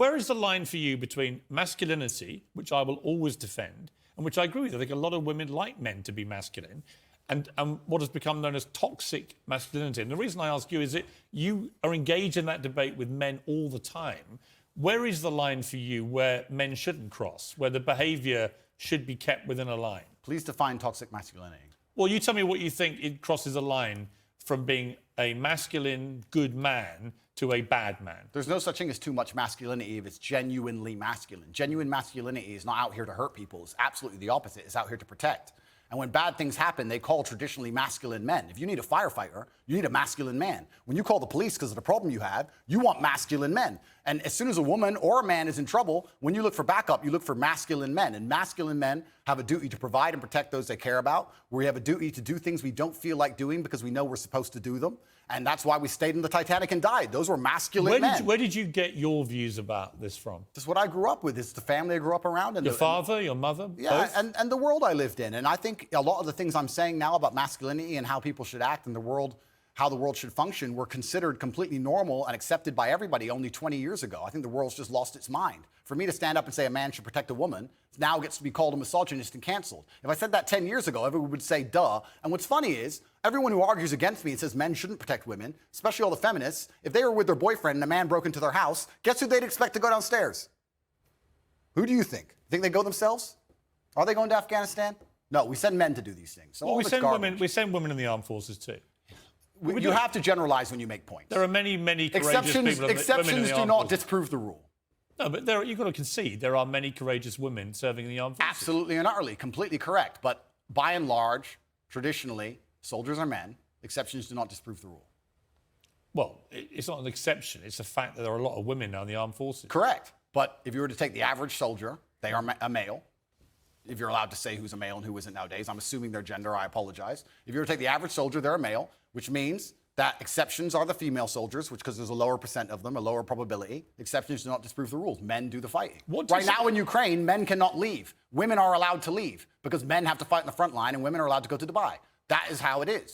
Where is the line for you between masculinity, which I will always defend, and which I agree with? I think a lot of women like men to be masculine, and what has become known as toxic masculinity. And the reason I ask you is that you are engaged in that debate with men all the time. Where is the line for you where men shouldn't cross, where the behaviour should be kept within a line? Please define toxic masculinity. Well, you tell me what you think it crosses a line from being a masculine, good man to a bad man. There's no such thing as too much masculinity if it's genuinely masculine. Genuine masculinity is not out here to hurt people. It's absolutely the opposite. It's out here to protect. And when bad things happen, they call traditionally masculine men. If you need a firefighter, you need a masculine man. When you call the police because of the problem you have, you want masculine men. And as soon as a woman or a man is in trouble, when you look for backup, you look for masculine men. And masculine men have a duty to provide and protect those they care about. We have a duty to do things we don't feel like doing because we know we're supposed to do them. And that's why we stayed in the Titanic and died. Those were masculine men. Where did you get your views about this from? This is what I grew up with. It's the family I grew up around. And your father, your mother, yeah, both? and the world I lived in. And I think a lot of the things I'm saying now about masculinity and how people should act in the world, how the world should function, were considered completely normal and accepted by everybody only 20 years ago. I think the world's just lost its mind. For me to stand up and say a man should protect a woman now gets to be called a misogynist and canceled. If I said that 10 years ago, everyone would say, duh. And what's funny is, everyone who argues against me and says men shouldn't protect women, especially all the feminists, if they were with their boyfriend and a man broke into their house, guess who they'd expect to go downstairs? Who do you think? Think they go themselves? Are they going to Afghanistan? No, we send men to do these things. So well, we send women in the armed forces too. You have to generalize when you make points. There are many courageous people. Exceptions do not disprove the rule. No, but you've got to concede there are many courageous women serving in the armed forces. Absolutely and utterly, completely correct. But by and large, traditionally, soldiers are men. Exceptions do not disprove the rule. Well, it's not an exception. It's a fact that there are a lot of women now in the armed forces. Correct. But if you were to take the average soldier, they are a male. If you're allowed to say who's a male and who isn't nowadays, I'm assuming their gender, I apologize. If you were to take the average soldier, they're a male, which means that exceptions are the female soldiers, which because there's a lower percent of them, a lower probability. Exceptions do not disprove the rules. Men do the fighting. Right now in Ukraine, men cannot leave. Women are allowed to leave because men have to fight in the front line and women are allowed to go to Dubai. That is how it is.